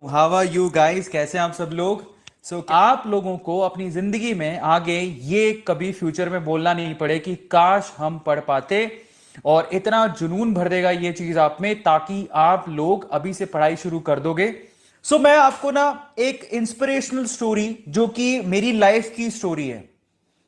How are you guys, कैसे हैं आप सब लोग। आप लोगों को अपनी जिंदगी में आगे ये कभी फ्यूचर में बोलना नहीं पड़े कि काश हम पढ़ पाते, और इतना जुनून भर देगा ये चीज आप में ताकि आप लोग अभी से पढ़ाई शुरू कर दोगे। मैं आपको ना एक इंस्पिरेशनल स्टोरी जो कि मेरी लाइफ की स्टोरी है,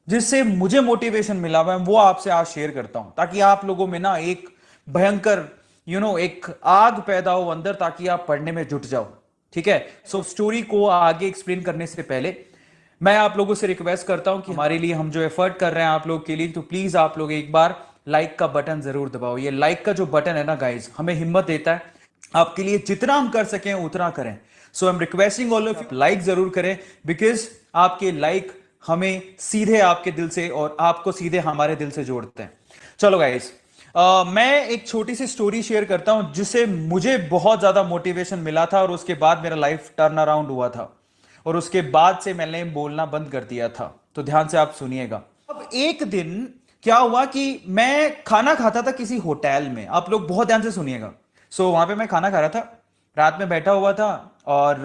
जिससे मुझे मोटिवेशन मिला, मैं वो आपसे आज शेयर करता हूं ताकि आप लोगों में ना एक भयंकर एक आग पैदा हो अंदर, ताकि आप पढ़ने में जुट जाओ। ठीक है। स्टोरी को आगे एक्सप्लेन करने से पहले मैं आप लोगों से रिक्वेस्ट करता हूं कि हमारे लिए हम जो एफर्ट कर रहे हैं आप लोग के लिए, तो प्लीज आप लोग एक बार लाइक का बटन जरूर दबाओ। ये लाइक का जो बटन है ना गाइज, हमें हिम्मत देता है। आपके लिए जितना हम कर सकें उतना करें। I am requesting all of you, like जरूर करें, बिकॉज आपके लाइक हमें सीधे आपके दिल से और आपको सीधे हमारे दिल से जोड़ते हैं। चलो गाइस, मैं एक छोटी सी स्टोरी शेयर करता हूं जिससे मुझे बहुत ज्यादा मोटिवेशन मिला था, और उसके बाद मेरा लाइफ टर्न अराउंड हुआ था, और उसके बाद से मैंने बोलना बंद कर दिया था। तो ध्यान से आप सुनिएगा। अब एक दिन क्या हुआ कि मैं खाना खाता था किसी होटल में। आप लोग बहुत ध्यान से सुनिएगा। वहां पे मैं खाना खा रहा था, रात में बैठा हुआ था, और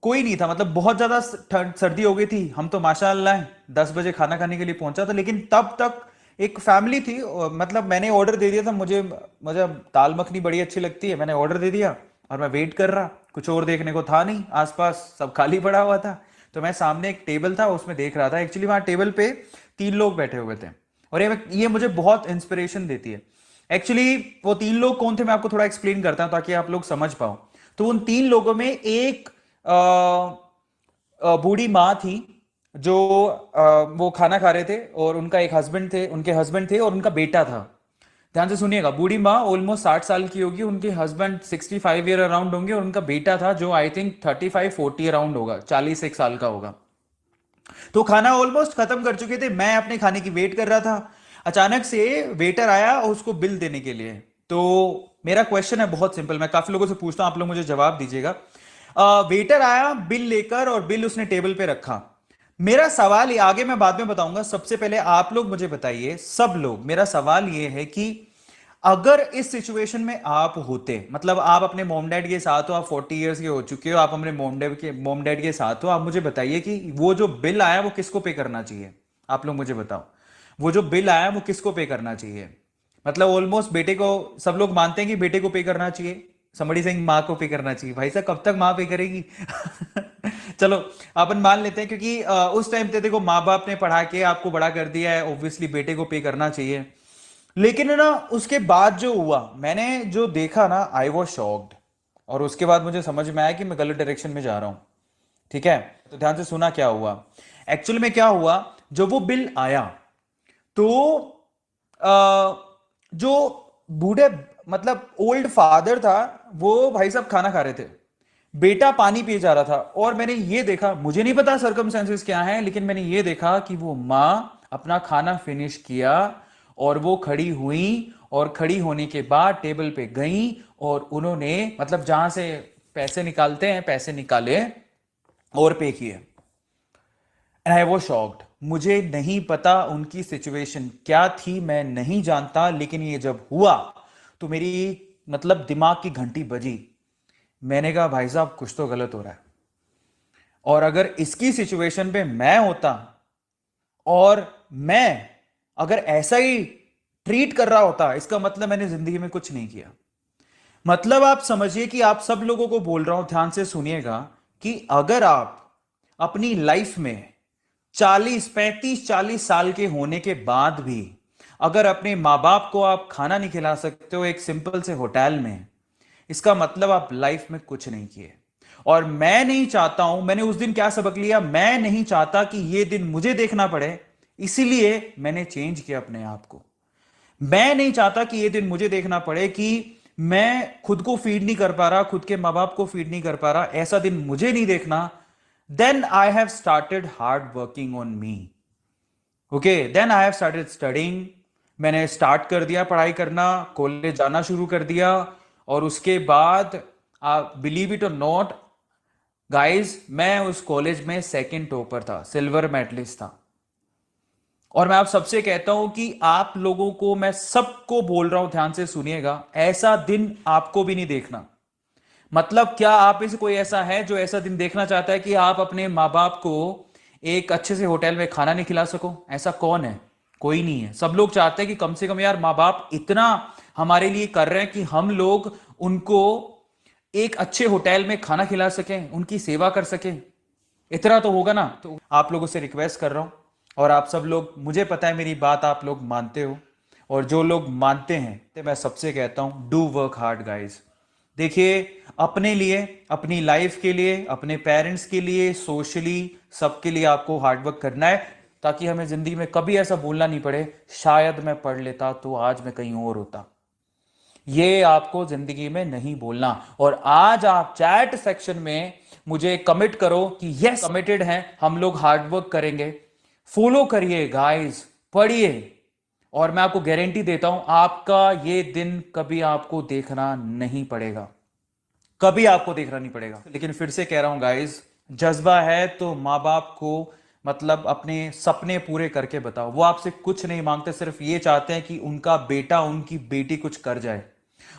कोई नहीं था। मतलब बहुत ज्यादा सर्दी हो गई थी। हम तो माशाअल्लाह 10 बजे खाना खाने के लिए पहुंचा था, लेकिन तब तक एक फैमिली थी। मतलब मैंने ऑर्डर दे दिया था। मुझे मुझे दाल मखनी बड़ी अच्छी लगती है, मैंने ऑर्डर दे दिया और मैं वेट कर रहा। कुछ और देखने को था नहीं, आसपास सब खाली पड़ा हुआ था। तो मैं सामने एक टेबल था उसमें देख रहा था। एक्चुअली वहां टेबल पे 3 लोग बैठे हुए थे, और ये मुझे बहुत इंस्पिरेशन देती है। एक्चुअली वो 3 लोग कौन थे, मैं आपको थोड़ा एक्सप्लेन करता हूं ताकि आप लोग समझ पाओ। तो उन 3 लोगों में एक बूढ़ी माँ थी, जो वो खाना खा रहे थे, और उनका एक हस्बैंड थे, उनके हस्बैंड थे, और उनका बेटा था। ध्यान से सुनिएगा। बूढ़ी माँ ऑलमोस्ट 60 साल की होगी, उनके हस्बैंड 65 ईयर अराउंड होंगे, और उनका बेटा था जो आई थिंक 35-40 अराउंड होगा, 41 साल का होगा। तो खाना ऑलमोस्ट खत्म कर चुके थे, मैं अपने खाने की वेट कर रहा था। अचानक से वेटर आया और उसको बिल देने के लिए। तो मेरा क्वेश्चन है बहुत सिंपल, मैं काफी लोगों से पूछता हूं, आप लोग मुझे जवाब दीजिएगा। वेटर आया बिल लेकर, और बिल उसने टेबल पे रखा। मेरा सवाल ये आगे मैं बाद में बताऊंगा, सबसे पहले आप लोग मुझे बताइए, सब लोग, मेरा सवाल ये है कि अगर इस सिचुएशन में आप होते, मतलब आप अपने मोम डैड के साथ हो, आप 40 ईयर्स के हो चुके हो, आप अपने मोम डैड के साथ हो, आप मुझे बताइए कि वो जो बिल आया वो किसको पे करना चाहिए। आप लोग मुझे बताओ, वो जो बिल आया वो किसको पे करना चाहिए। मतलब ऑलमोस्ट बेटे को, सब लोग मानते हैं कि बेटे को पे करना चाहिए, समबडी सिंह माँ को पे करना चाहिए। भाई साहब कब तक माँ पे करेगी। चलो अपन मान लेते हैं, क्योंकि उस टाइम पे देखो माँ बाप ने पढ़ा के आपको बड़ा कर दिया है, ऑब्वियसली बेटे को पे करना चाहिए। लेकिन ना उसके बाद जो हुआ, मैंने जो देखा ना, आई वॉज शॉक्ड। और उसके बाद मुझे समझ में आया कि मैं गलत डायरेक्शन में जा रहा हूं। ठीक है। तो ध्यान से सुना क्या हुआ। एक्चुअली में क्या हुआ, जब वो बिल आया तो जो बूढ़े, मतलब ओल्ड फादर था, वो भाई साहब खाना खा रहे थे, बेटा पानी पिए जा रहा था। और मैंने ये देखा, मुझे नहीं पता सर्कमस्टेंसेस क्या हैं, लेकिन मैंने ये देखा कि वो माँ अपना खाना फिनिश किया, और वो खड़ी हुई, और खड़ी होने के बाद टेबल पे गई, और उन्होंने मतलब जहां से पैसे निकालते हैं पैसे निकाले और पे किए। And I was shocked. मुझे नहीं पता उनकी सिचुएशन क्या थी, मैं नहीं जानता, लेकिन ये जब हुआ तो मेरी मतलब दिमाग की घंटी बजी। मैंने कहा भाई साहब कुछ तो गलत हो रहा है। और अगर इसकी सिचुएशन पे मैं होता, और मैं अगर ऐसा ही ट्रीट कर रहा होता, इसका मतलब मैंने जिंदगी में कुछ नहीं किया। मतलब आप समझिए कि आप सब लोगों को बोल रहा हूं, ध्यान से सुनिएगा, कि अगर आप अपनी लाइफ में 40 35 40 साल के होने के बाद भी अगर अपने माँ बाप को आप खाना नहीं खिला सकते हो एक सिंपल से होटल में, इसका मतलब आप लाइफ में कुछ नहीं किए। और मैं नहीं चाहता हूं, मैंने उस दिन क्या सबक लिया, मैं नहीं चाहता कि ये दिन मुझे देखना पड़े, इसीलिए मैंने चेंज किया अपने आप को। मैं नहीं चाहता कि ये दिन मुझे देखना पड़े कि मैं खुद को फीड नहीं कर पा रहा, खुद के माँ बाप को फीड नहीं कर पा रहा, ऐसा दिन मुझे नहीं देखना। Then I have started hard working on me. Okay, then I have started studying. मैंने स्टार्ट कर दिया पढ़ाई करना, कॉलेज जाना शुरू कर दिया। और उसके बाद आप बिलीव इट और नॉट गाइस, मैं उस कॉलेज में सेकंड टॉपर था, सिल्वर मेडलिस्ट था। और मैं आप सबसे कहता हूं कि आप लोगों को, मैं सबको बोल रहा हूं, ध्यान से सुनिएगा, ऐसा दिन आपको भी नहीं देखना। मतलब क्या आप में से कोई ऐसा है जो ऐसा दिन देखना चाहता है कि आप अपने माँ बाप को एक अच्छे से होटल में खाना नहीं खिला सको? ऐसा कौन है? कोई नहीं है। सब लोग चाहते हैं कि कम से कम यार माँ बाप इतना हमारे लिए कर रहे हैं कि हम लोग उनको एक अच्छे होटल में खाना खिला सकें, उनकी सेवा कर सकें। इतना तो होगा ना। तो आप लोगों से रिक्वेस्ट कर रहा हूं, और आप सब लोग, मुझे पता है मेरी बात आप लोग मानते हो, और जो लोग मानते हैं तो मैं सबसे कहता हूं डू वर्क हार्ड गाइज। देखिए, अपने लिए, अपनी लाइफ के लिए, अपने पेरेंट्स के लिए, सोशली, सबके लिए आपको हार्डवर्क करना है, ताकि हमें जिंदगी में कभी ऐसा बोलना नहीं पड़े शायद मैं पढ़ लेता तो आज मैं कहीं और होता। ये आपको जिंदगी में नहीं बोलना। और आज आप चैट सेक्शन में मुझे कमिट करो कि यस, कमिटेड हैं, हम लोग हार्डवर्क करेंगे। फॉलो करिए गाइस, पढ़िए, और मैं आपको गारंटी देता हूं आपका ये दिन कभी आपको देखना नहीं पड़ेगा, कभी आपको देखना नहीं पड़ेगा। लेकिन फिर से कह रहा हूं गाइस, जज्बा है तो माँ बाप को मतलब अपने सपने पूरे करके बताओ। वो आपसे कुछ नहीं मांगते, सिर्फ ये चाहते हैं कि उनका बेटा, उनकी बेटी कुछ कर जाए।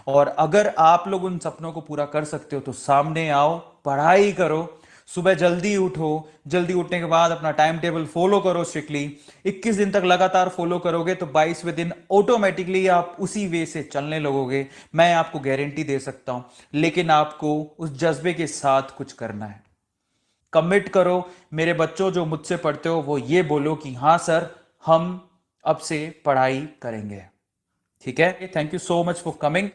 और अगर आप लोग उन सपनों को पूरा कर सकते हो तो सामने आओ, पढ़ाई करो, सुबह जल्दी उठो, जल्दी उठने के बाद अपना टाइम टेबल फॉलो करो स्ट्रिक्टली। 21 दिन तक लगातार फॉलो करोगे तो 22वें दिन ऑटोमेटिकली आप उसी वे से चलने लगोगे, मैं आपको गारंटी दे सकता हूं। लेकिन आपको उस जज्बे के साथ कुछ करना है। कमिट करो। मेरे बच्चों जो मुझसे पढ़ते हो वो ये बोलो कि हाँ सर, हम अब से पढ़ाई करेंगे। ठीक है? Thank you so much for coming.